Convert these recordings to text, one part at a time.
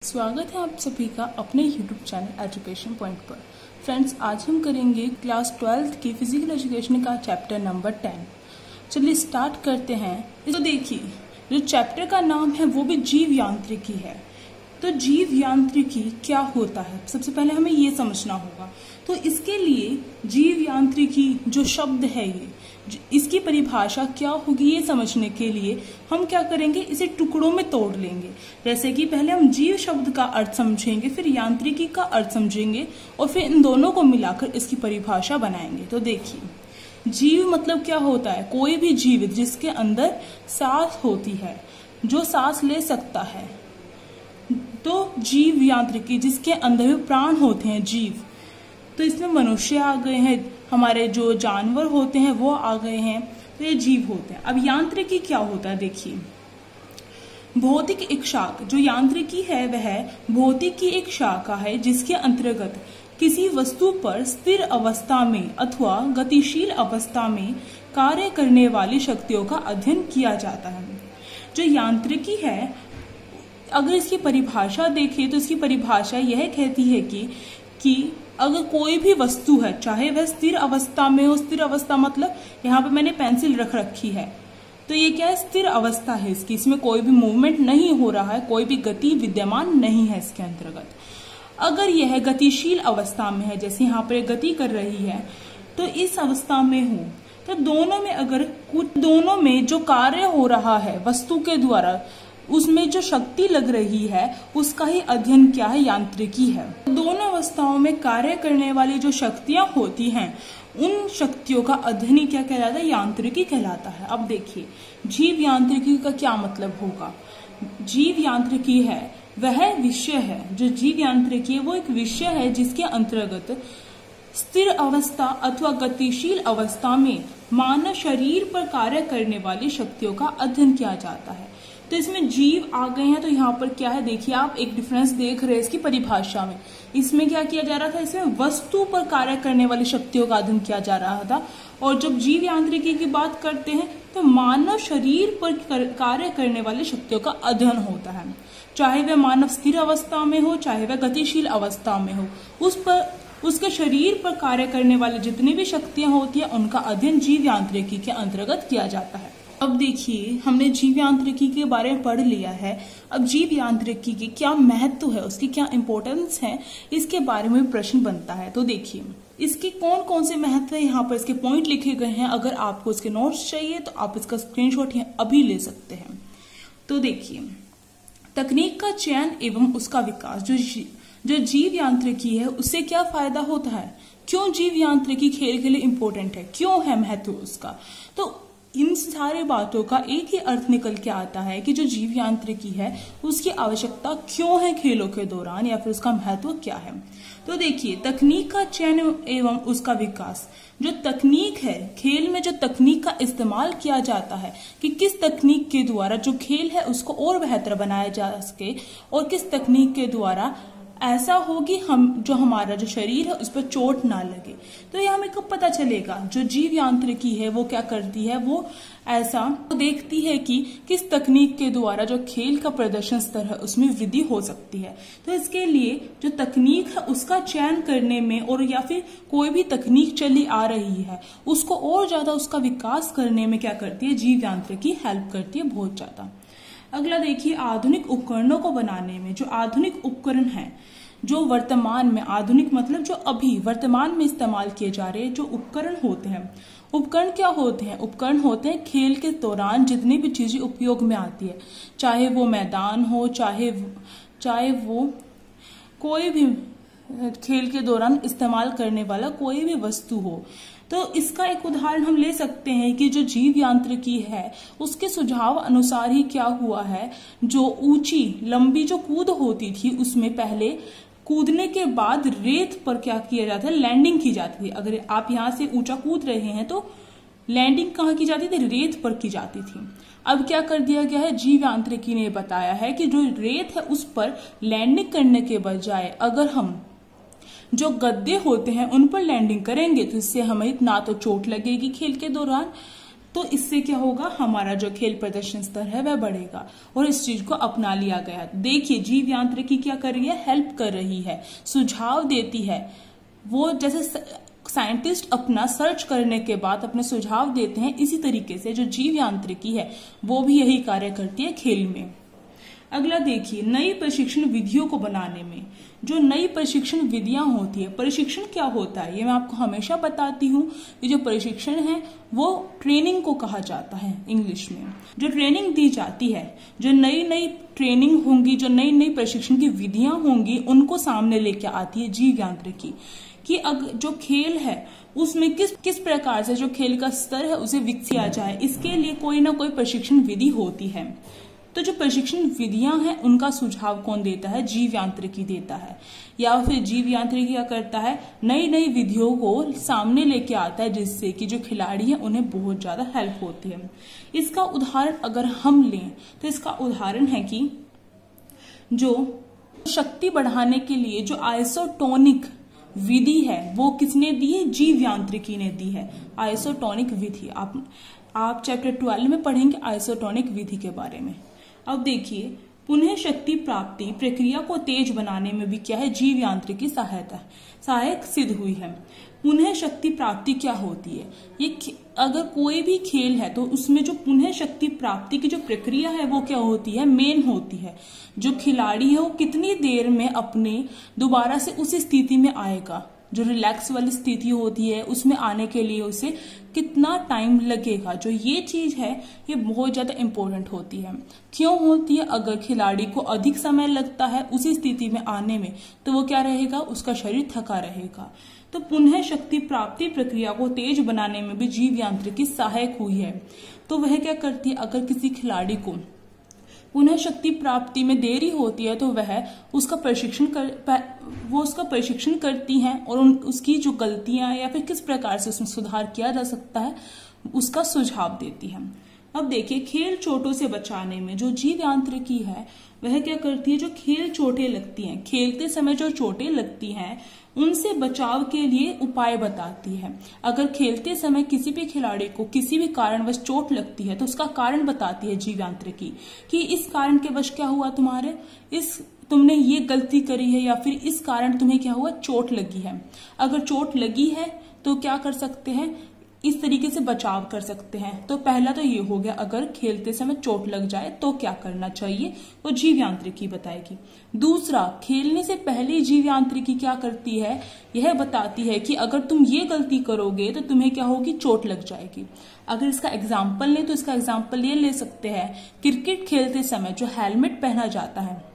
स्वागत है आप सभी का अपने YouTube चैनल एजुकेशन पॉइंट पर। फ्रेंड्स, आज हम करेंगे क्लास 12th की फिजिकल एजुकेशन का चैप्टर नंबर 10। चलिए स्टार्ट करते हैं। तो देखिए, जो चैप्टर का नाम है वो भी जीव यांत्रिकी है। तो जीव यांत्रिकी क्या होता है, सबसे पहले हमें ये समझना होगा। तो इसके लिए जीव यांत्रिकी जो शब्द है इसकी परिभाषा क्या होगी, ये समझने के लिए हम क्या करेंगे, इसे टुकड़ों में तोड़ लेंगे। जैसे कि पहले हम जीव शब्द का अर्थ समझेंगे, फिर यांत्रिकी का अर्थ समझेंगे और फिर इन दोनों को मिलाकर इसकी परिभाषा बनाएंगे। तो देखिए, जीव मतलब क्या होता है, कोई भी जीवित जिसके अंदर सांस होती है, जो सांस ले सकता है। तो जीव यांत्रिकी जिसके अंदर भी प्राण होते हैं, जीव। तो इसमें मनुष्य आ गए हैं, हमारे जो जानवर होते हैं वो आ गए हैं, तो ये जीव होते हैं। अब यांत्रिकी क्या होता है, देखिए, भौतिक एक शाखा, जो यांत्रिकी है वह भौतिक की एक शाखा है जिसके अंतर्गत किसी वस्तु पर स्थिर अवस्था में अथवा गतिशील अवस्था में कार्य करने वाली शक्तियों का अध्ययन किया जाता है। जो यांत्रिकी है, अगर इसकी परिभाषा देखें तो इसकी परिभाषा यह कहती है कि अगर कोई भी वस्तु है, चाहे वह स्थिर अवस्था में हो, स्थिर अवस्था मतलब यहाँ पे मैंने पेंसिल रख रखी है, तो ये क्या है, स्थिर अवस्था है इसकी, इसमें कोई भी मूवमेंट नहीं हो रहा है, कोई भी गति विद्यमान नहीं है इसके अंतर्गत। अगर यह गतिशील अवस्था में है, जैसे यहाँ पर गति कर रही है, तो इस अवस्था में हो, तो दोनों में जो कार्य हो रहा है वस्तु के द्वारा, उसमें जो शक्ति लग रही है उसका ही अध्ययन क्या है, यांत्रिकी है। दोनों अवस्थाओं में कार्य करने वाली जो शक्तियां होती हैं, उन शक्तियों का अध्ययन क्या कहलाता है, यांत्रिकी कहलाता है। अब देखिए, जीव यांत्रिकी का क्या मतलब होगा। जीव यांत्रिकी है वह विषय है, जो जीव यांत्रिकी है वो एक विषय है जिसके अंतर्गत स्थिर अवस्था अथवा गतिशील अवस्था में मानव शरीर पर कार्य करने वाली शक्तियों का अध्ययन किया जाता है। तो इसमें जीव आ गए हैं, तो यहाँ पर क्या है, देखिए आप एक डिफरेंस देख रहे हैं इसकी परिभाषा में। इसमें क्या किया जा रहा था, इसमें वस्तु पर कार्य करने वाली शक्तियों का अध्ययन किया जा रहा था। और जब जीव यांत्रिकी की बात करते हैं तो मानव शरीर पर कार्य करने वाली शक्तियों का अध्ययन होता है, चाहे वह मानव स्थिर अवस्था में हो, चाहे वह गतिशील अवस्था में हो, उसके शरीर पर कार्य करने वाली जितनी भी शक्तियां होती है उनका अध्ययन जीव यांत्रिकी के अंतर्गत किया जाता है। अब देखिए, हमने जीव यांत्रिकी के बारे में पढ़ लिया है। अब जीव यांत्रिकी की क्या महत्व है, उसकी क्या इंपॉर्टेंस है, इसके बारे में प्रश्न बनता है। तो देखिए, इसके कौन कौन से महत्व है, यहाँ पर इसके पॉइंट लिखे गए हैं। अगर आपको इसके नोट्स चाहिए तो आप इसका स्क्रीनशॉट अभी ले सकते हैं। तो देखिए, तकनीक का चयन एवं उसका विकास, जो जीव यांत्रिकी है उससे क्या फायदा होता है, क्यों जीव यांत्रिकी खेल के लिए इम्पोर्टेंट है, क्यों है महत्व उसका। तो इन सारी बातों का एक ही अर्थ निकल के आता है कि जो जीव यांत्रिकी है उसकी आवश्यकता क्यों है खेलों के दौरान, या फिर उसका महत्व क्या है। तो देखिए, तकनीक का चयन एवं उसका विकास, जो तकनीक है, खेल में जो तकनीक का इस्तेमाल किया जाता है कि किस तकनीक के द्वारा जो खेल है उसको और बेहतर बनाया जा सके, और किस तकनीक के द्वारा ऐसा हो कि हमारा जो शरीर है उस पर चोट ना लगे। तो ये हमें कब पता चलेगा, जो जीव यांत्रिकी है वो क्या करती है, वो ऐसा देखती है कि किस तकनीक के द्वारा जो खेल का प्रदर्शन स्तर है उसमें वृद्धि हो सकती है। तो इसके लिए जो तकनीक है उसका चयन करने में, और या फिर कोई भी तकनीक चली आ रही है उसको और ज्यादा उसका विकास करने में क्या करती है, जीव यांत्रिकी हेल्प करती है बहुत ज्यादा। अगला देखिए, आधुनिक उपकरणों को बनाने में, जो आधुनिक उपकरण हैं, जो वर्तमान में, आधुनिक मतलब जो अभी वर्तमान में इस्तेमाल किए जा रहे जो उपकरण होते हैं। उपकरण क्या होते हैं, उपकरण होते हैं खेल के दौरान जितनी भी चीजें उपयोग में आती है, चाहे वो मैदान हो, चाहे वो कोई भी खेल के दौरान इस्तेमाल करने वाला कोई भी वस्तु हो। तो इसका एक उदाहरण हम ले सकते हैं कि जो जीव यांत्रिकी है उसके सुझाव अनुसार ही क्या हुआ है, जो ऊंची लंबी जो कूद होती थी उसमें पहले कूदने के बाद रेत पर क्या किया जाता है, लैंडिंग की जाती थी। अगर आप यहाँ से ऊंचा कूद रहे हैं तो लैंडिंग कहाँ की जाती थी, रेत पर की जाती थी। अब क्या कर दिया गया है, जीव यांत्रिकी ने बताया है कि जो रेत है उस पर लैंडिंग करने के बजाय अगर हम जो गद्दे होते हैं उन पर लैंडिंग करेंगे तो इससे हमें ना तो चोट लगेगी खेल के दौरान, तो इससे क्या होगा, हमारा जो खेल प्रदर्शन स्तर है वह बढ़ेगा और इस चीज को अपना लिया गया। देखिए जीव यांत्रिकी क्या कर रही है, हेल्प कर रही है, सुझाव देती है। वो जैसे साइंटिस्ट अपना सर्च करने के बाद अपने सुझाव देते हैं, इसी तरीके से जो जीव यांत्रिकी है वो भी यही कार्य करती है खेल में। अगला देखिए, नई प्रशिक्षण विधियों को बनाने में जो नई प्रशिक्षण विधियां होती है, प्रशिक्षण क्या होता है ये मैं आपको हमेशा बताती हूँ। ये जो प्रशिक्षण है वो ट्रेनिंग को कहा जाता है इंग्लिश में। जो ट्रेनिंग दी जाती है, जो नई नई ट्रेनिंग होंगी, जो नई नई प्रशिक्षण की विधियां होंगी, उनको सामने लेके आती है जीव यांत्रिकी कि अगर जो खेल है उसमें किस प्रकार से जो खेल का स्तर है उसे विकसित किया जाए, इसके लिए कोई ना कोई प्रशिक्षण विधि होती है। तो जो प्रशिक्षण विधियां हैं उनका सुझाव कौन देता है, जीव यांत्रिकी देता है। या फिर जीव यांत्रिकी क्या करता है, नई नई विधियों को सामने लेके आता है जिससे कि जो खिलाड़ी हैं उन्हें बहुत ज्यादा हेल्प होती है। इसका उदाहरण अगर हम लें तो इसका उदाहरण है कि जो शक्ति बढ़ाने के लिए जो आइसोटोनिक विधि है वो किसने दी है, जीव यांत्रिकी ने दी है। आइसोटोनिक विधि आप चैप्टर 12 में पढ़ेंगे आइसोटोनिक विधि के बारे में। अब देखिए, पुनः शक्ति प्राप्ति प्रक्रिया को तेज बनाने में भी क्या है, जीव यांत्रिकी सहायक सिद्ध हुई है। पुनः शक्ति प्राप्ति क्या होती है, ये अगर कोई भी खेल है तो उसमें जो पुनः शक्ति प्राप्ति की जो प्रक्रिया है वो क्या होती है, मेन होती है। जो खिलाड़ी है वो कितनी देर में अपने दोबारा से उसी स्थिति में आएगा, जो रिलैक्स वाली स्थिति होती है उसमें आने के लिए उसे कितना टाइम लगेगा। जो ये चीज है ये बहुत ज्यादा इंपॉर्टेंट होती है। क्यों होती है, अगर खिलाड़ी को अधिक समय लगता है उसी स्थिति में आने में तो वो क्या रहेगा, उसका शरीर थका रहेगा। तो पुनः शक्ति प्राप्ति प्रक्रिया को तेज बनाने में भी जीव यांत्रिकी सहायक हुई है। तो वह क्या करती है, अगर किसी खिलाड़ी को पुनः शक्ति प्राप्ति में देरी होती है तो वह उसका प्रशिक्षण करती हैं और उसकी जो गलतियां या फिर किस प्रकार से उसमें सुधार किया जा सकता है उसका सुझाव देती है। अब देखिए, खेल चोटों से बचाने में जो जीव यांत्रिकी है वह क्या करती है, जो खेल चोटें लगती हैं, खेलते समय जो चोटें लगती हैं उनसे बचाव के लिए उपाय बताती है। अगर खेलते समय किसी भी खिलाड़ी को किसी भी कारणवश चोट लगती है तो उसका कारण बताती है जीव यांत्रिकी कि इस कारण के वश क्या हुआ, तुमने ये गलती करी है या फिर इस कारण तुम्हें क्या हुआ, चोट लगी है। अगर चोट लगी है तो क्या कर सकते हैं, इस तरीके से बचाव कर सकते हैं। तो पहला तो ये हो गया, अगर खेलते समय चोट लग जाए तो क्या करना चाहिए वो जीव यांत्रिकी बताएगी। दूसरा, खेलने से पहले जीव यांत्रिकी क्या करती है, यह बताती है कि अगर तुम ये गलती करोगे तो तुम्हें क्या होगी, चोट लग जाएगी। अगर इसका एग्जाम्पल लें तो इसका एग्जाम्पल ये ले सकते हैं, क्रिकेट खेलते समय जो हेलमेट पहना जाता है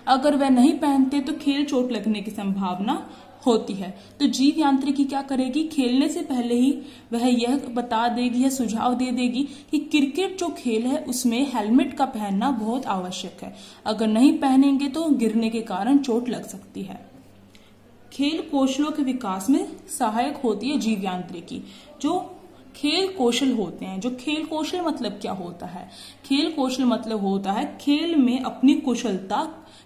अगर वह नहीं पहनते तो खेल चोट लगने की संभावना होती है। तो जीव यांत्रिकी क्या करेगी, खेलने से पहले ही वह यह बता देगी या सुझाव दे देगी कि क्रिकेट जो खेल है उसमें हेलमेट का पहनना बहुत आवश्यक है, अगर नहीं पहनेंगे तो गिरने के कारण चोट लग सकती है। खेल कौशलों के विकास में सहायक होती है जीव यांत्रिकी। जो खेल कौशल होते हैं, जो खेल कौशल मतलब क्या होता है, खेल कौशल मतलब होता है खेल में अपनी कुशलता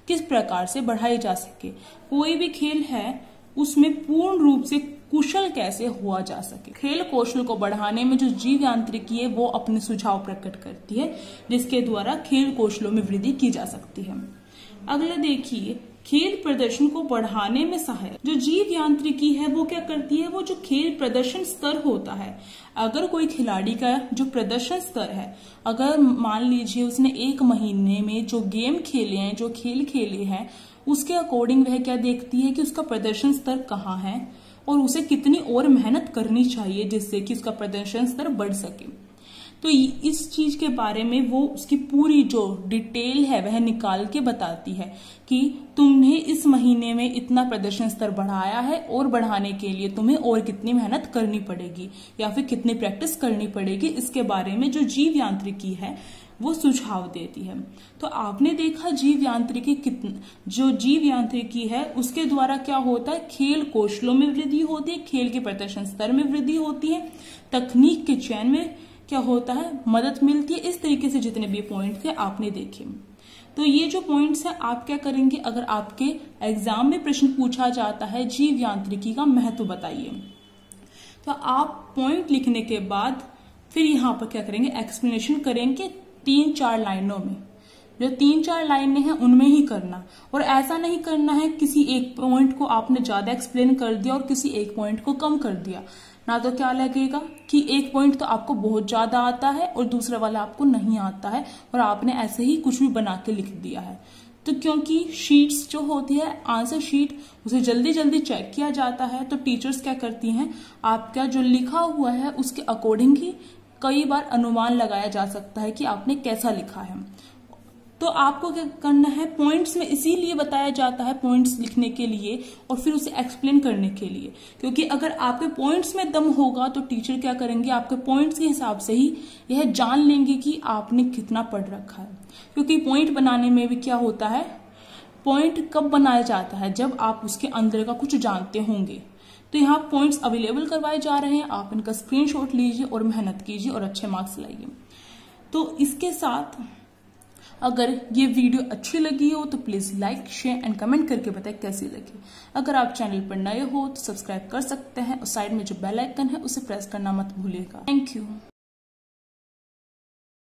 किस प्रकार से बढ़ाई जा सके। कोई भी खेल है उसमें पूर्ण रूप से कुशल कैसे हुआ जा सके। खेल कौशल को बढ़ाने में जो जीव यांत्रिकी है वो अपने सुझाव प्रकट करती है जिसके द्वारा खेल कौशलों में वृद्धि की जा सकती है। अगला देखिए, खेल प्रदर्शन को बढ़ाने में सहायक जो जीव यांत्रिकी है वो क्या करती है, वो जो खेल प्रदर्शन स्तर होता है, अगर कोई खिलाड़ी का जो प्रदर्शन स्तर है, अगर मान लीजिए उसने 1 महीने में जो गेम खेले हैं, जो खेल खेले हैं, उसके अकॉर्डिंग वह क्या देखती है कि उसका प्रदर्शन स्तर कहाँ है और उसे कितनी और मेहनत करनी चाहिए जिससे कि उसका प्रदर्शन स्तर बढ़ सके। तो इस चीज के बारे में वो उसकी पूरी जो डिटेल है वह निकाल के बताती है कि तुमने इस महीने में इतना प्रदर्शन स्तर बढ़ाया है और बढ़ाने के लिए तुम्हें और कितनी मेहनत करनी पड़ेगी या फिर कितनी प्रैक्टिस करनी पड़ेगी। इसके बारे में जो जीव यांत्रिकी है वो सुझाव देती है। तो आपने देखा जीव यांत्रिकी जो जीव यांत्रिकी है उसके द्वारा क्या होता है, खेल कौशलों में वृद्धि होती है, खेल के प्रदर्शन स्तर में वृद्धि होती है, तकनीक के चयन में क्या होता है, मदद मिलती है। इस तरीके से जितने भी पॉइंट थे आपने देखे। तो ये जो पॉइंट्स है आप क्या करेंगे, अगर आपके एग्जाम में प्रश्न पूछा जाता है जीव यांत्रिकी का महत्व बताइए, तो आप पॉइंट लिखने के बाद फिर यहाँ पर क्या करेंगे, एक्सप्लेनेशन करेंगे 3-4 लाइनों में। जो 3-4 लाइनें हैं उनमें ही करना, और ऐसा नहीं करना है किसी एक पॉइंट को आपने ज्यादा एक्सप्लेन कर दिया और किसी एक पॉइंट को कम कर दिया। ना तो क्या लगेगा कि एक पॉइंट तो आपको बहुत ज्यादा आता है और दूसरा वाला आपको नहीं आता है और आपने ऐसे ही कुछ भी बना के लिख दिया है। तो क्योंकि शीट्स जो होती है, आंसर शीट, उसे जल्दी जल्दी चेक किया जाता है, तो टीचर्स क्या करती हैं, आपका जो लिखा हुआ है उसके अकॉर्डिंग ही कई बार अनुमान लगाया जा सकता है कि आपने कैसा लिखा है। तो आपको क्या करना है, पॉइंट्स में इसीलिए बताया जाता है, पॉइंट्स लिखने के लिए और फिर उसे एक्सप्लेन करने के लिए, क्योंकि अगर आपके पॉइंट्स में दम होगा तो टीचर क्या करेंगे, आपके पॉइंट्स के हिसाब से ही यह जान लेंगे कि आपने कितना पढ़ रखा है। क्योंकि पॉइंट बनाने में भी क्या होता है, पॉइंट कब बनाया जाता है, जब आप उसके अंदर का कुछ जानते होंगे। तो यहाँ पॉइंट्स अवेलेबल करवाए जा रहे हैं, आप इनका स्क्रीनशॉट लीजिए और मेहनत कीजिए और अच्छे मार्क्स लाइए। तो इसके साथ अगर ये वीडियो अच्छी लगी हो तो please like, share and comment करके बताएं कैसी लगी। अगर आप चैनल पर नए हो तो सब्सक्राइब कर सकते हैं और साइड में जो बेल आइकन है उसे प्रेस करना मत भूलिएगा। Thank you.